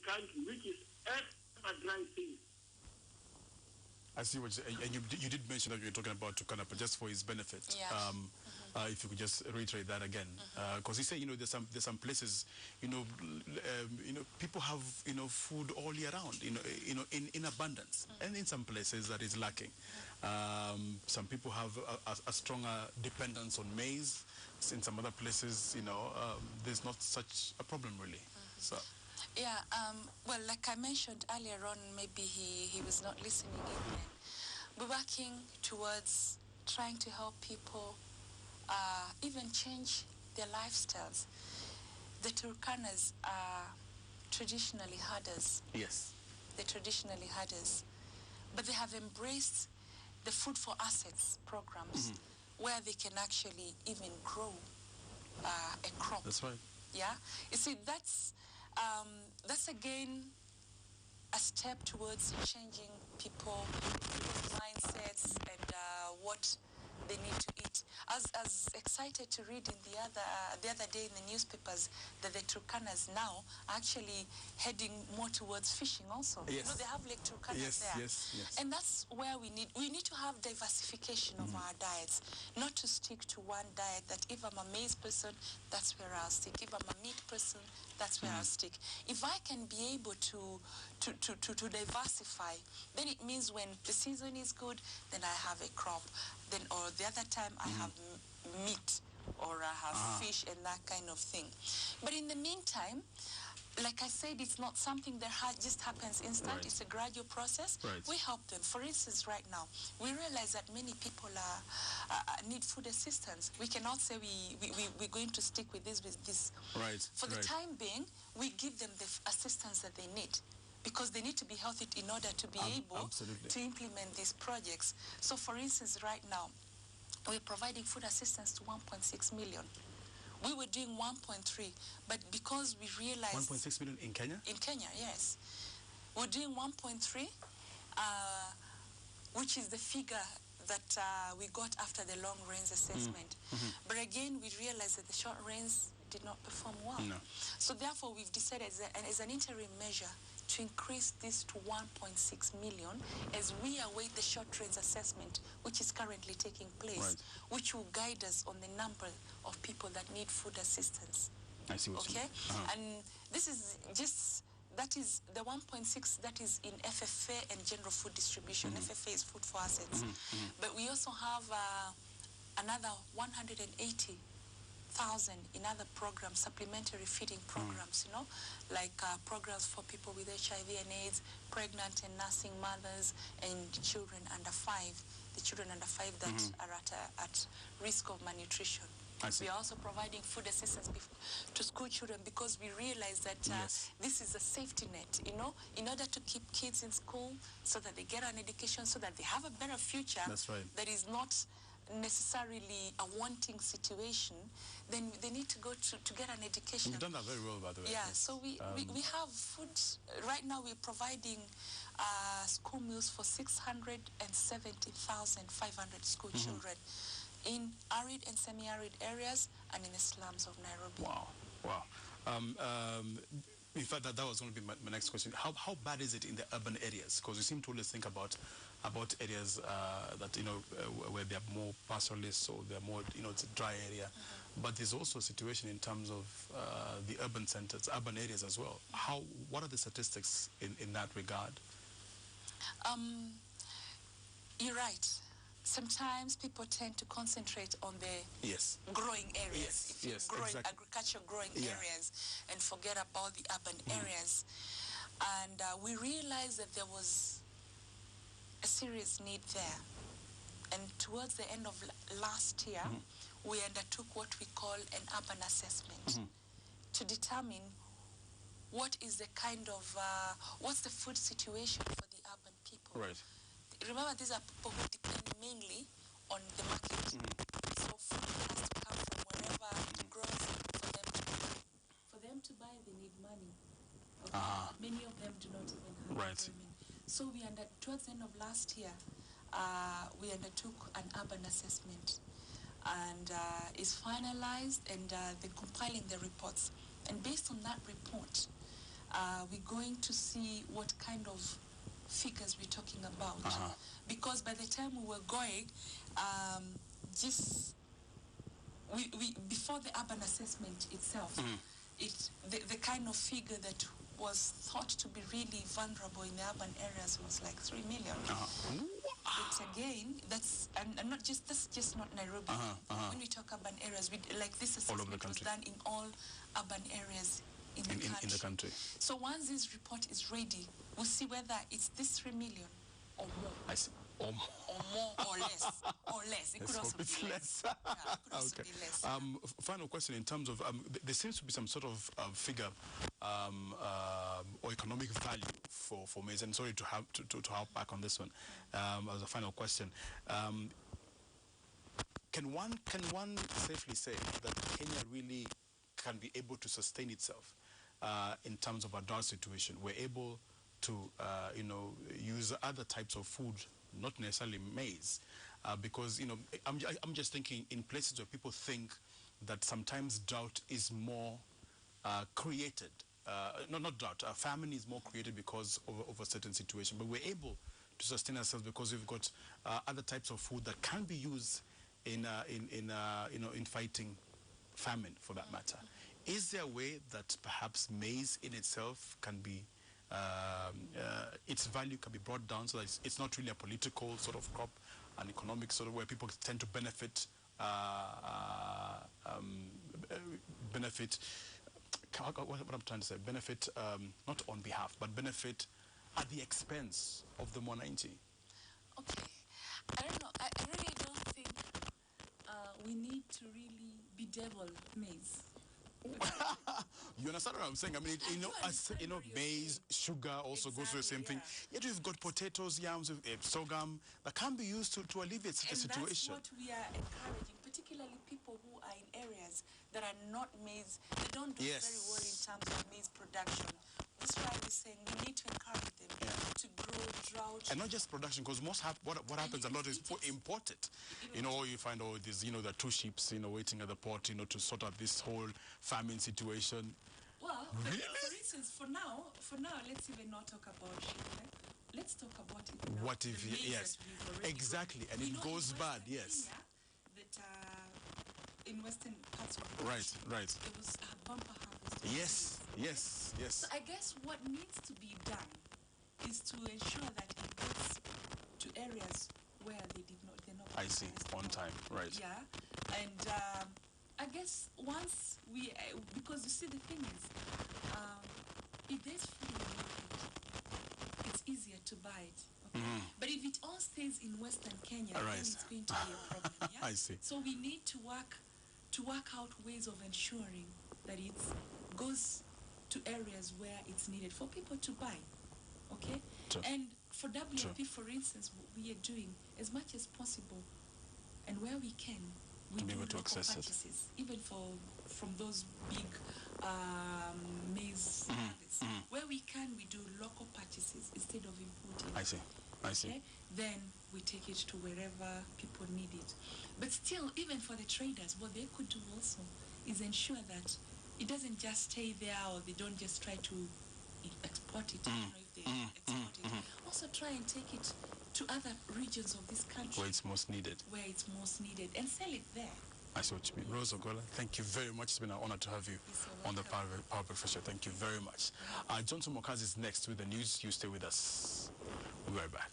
country, which is ever dry things. I see what you, and you did mention that you were talking about Turkana, but just for his benefit. Yeah. If you could just reiterate that again, because he said, there's some places, people have food all year round, in abundance, and in some places that is lacking. Some people have a stronger dependence on maize. In some other places, there's not such a problem really. So. Yeah, well, like I mentioned earlier on, maybe he was not listening in then. We're working towards trying to help people even change their lifestyles. The Turkanas are traditionally herders. Yes. They're traditionally herders. But they have embraced the Food for Assets programs where they can actually even grow a crop. That's right. Yeah? You see, that's again a step towards changing people's mindsets and what they need to eat. I was excited to read in the other day in the newspapers that the Turkanas now are actually heading more towards fishing also. Yes. They have Lake Turkana there. Yes. And that's where we need to have diversification of our diets, not to stick to one diet that if I'm a maize person, that's where I'll stick. If I'm a meat person, that's where I'll stick. If I can be able to diversify, then it means when the season is good, then I have a crop. Then or the other time I have meat or I have fish and that kind of thing. But in the meantime, like I said, it's not something that just happens instant. Right. It's a gradual process. Right. We help them. For instance, right now, we realize that many people need food assistance. We cannot say we're going to stick with this. Right. For the time being, we give them the assistance that they need, because they need to be healthy in order to be able to implement these projects. So, for instance, right now, we're providing food assistance to 1.6 million. We were doing 1.3, but because we realized... 1.6 million in Kenya? In Kenya, yes. We're doing 1.3, which is the figure that we got after the long-range assessment. But again, we realized that the short-range did not perform well. No. So therefore, we've decided as an interim measure to increase this to 1.6 million as we await the short-range assessment, which is currently taking place, which will guide us on the number of people that need food assistance. I see what you mean. And this is just... That is the 1.6 that is in FFA and general food distribution. FFA is food for assets. But we also have another 180,000 in other programs, supplementary feeding programs, like programs for people with HIV and AIDS, pregnant and nursing mothers, and children under 5. The children under 5 that are at risk of malnutrition. We are also providing food assistance to school children because we realize that this is a safety net, in order to keep kids in school so that they get an education, so that they have a better future. That's right. That is not necessarily a wanting situation. Then they need to go to get an education. You've done that very well, by the way. Yeah, so we have food. Right now we're providing school meals for 670,500 school children in arid and semi-arid areas and in the slums of Nairobi. Wow. In fact, that was going to be my next question. How bad is it in the urban areas? Because we seem to always think about areas that where they are more pastoralists, or they're more it's a dry area. But there's also a situation in terms of the urban centers, urban areas as well. What are the statistics in that regard? You're right. Sometimes people tend to concentrate on the growing areas, agricultural growing areas, and forget about the urban areas. And we realized that there was a serious need there. And towards the end of last year, we undertook what we call an urban assessment to determine what is the kind of, what's the food situation for the urban people. Right. Remember, these are people who depend mainly on the market. So food has to come from wherever it grows for them to buy, they need money. Okay? Many of them do not even have employment. So towards the end of last year, we undertook an urban assessment, and is finalized, and they're compiling the reports. And based on that report, we're going to see what kind of figures we're talking about. Because by the time we were going, before the urban assessment itself, the kind of figure that was thought to be really vulnerable in the urban areas was like 3 million. But again, that's just not Nairobi. When we talk urban areas, like this assessment was done in all urban areas in the country. So once this report is ready, we'll see whether it's this 3 million or more. I see. Or more or less. Or less. It could also be less. Yeah, it could also be less. Final question in terms of, there seems to be some sort of figure or economic value for maize. And sorry to harp back on this one as a final question. Can one safely say that Kenya really can be able to sustain itself in terms of a drought situation? We're able to, use other types of food, not necessarily maize, because, I'm just thinking in places where people think that sometimes drought is more created. Not drought, famine is more created because of a certain situation, but we're able to sustain ourselves because we've got other types of food that can be used in fighting famine, for that matter. Is there a way that perhaps maize in itself can be, its value can be brought down so that it's not really a political sort of crop, an economic sort of where people tend to benefit, what I'm trying to say, benefit not on behalf, but benefit at the expense of the Mwananchi? Okay. I don't know. I really don't think we need to really bedevil maize. You understand what I'm saying? I mean, maize, sugar also goes through the same thing. Yet we've got potatoes, yams, sorghum that can be used to alleviate the situation. That's what we are encouraging, particularly people who are in areas that are not maize. They don't do very well in terms of maize production. That's why we're saying we need to encourage them to grow drought. And not just production, because what happens a lot is imported. You find these, the two ships, waiting at the port, to sort out this whole famine situation. Well, really? For instance, for now, let's even not talk about ship. Let's talk about it now. What if, yes, exactly, and it goes bad, yes. That in western parts of the country, right. There was a bumper harvest. Yes. So I guess what needs to be done is to ensure that it gets to areas where they're not. I see, on time, right. Yeah, and I guess once because you see the thing is, if there's food in the market, it's easier to buy it. Okay? But if it all stays in Western Kenya, then it's going to be a problem. Yeah? I see. So we need to work out ways of ensuring that it goes to areas where it's needed for people to buy. Okay? True. And for WFP, for instance, what we are doing as much as possible, and where we can, we do local purchases, even from those big maize harvests. Where we can, we do local purchases instead of importing. I see. Okay? Then we take it to wherever people need it. But still, even for the traders, what they could do also is ensure that it doesn't just stay there, or they don't just try to export it. I don't know if they export it. Also try and take it to other regions of this country where it's most needed. And sell it there. I see what you mean. Rose Ogola, thank you very much. It's been an honor to have you on the Power Professor. Thank you very much. Johnson Mokazi is next with the news. You stay with us. We'll be right back.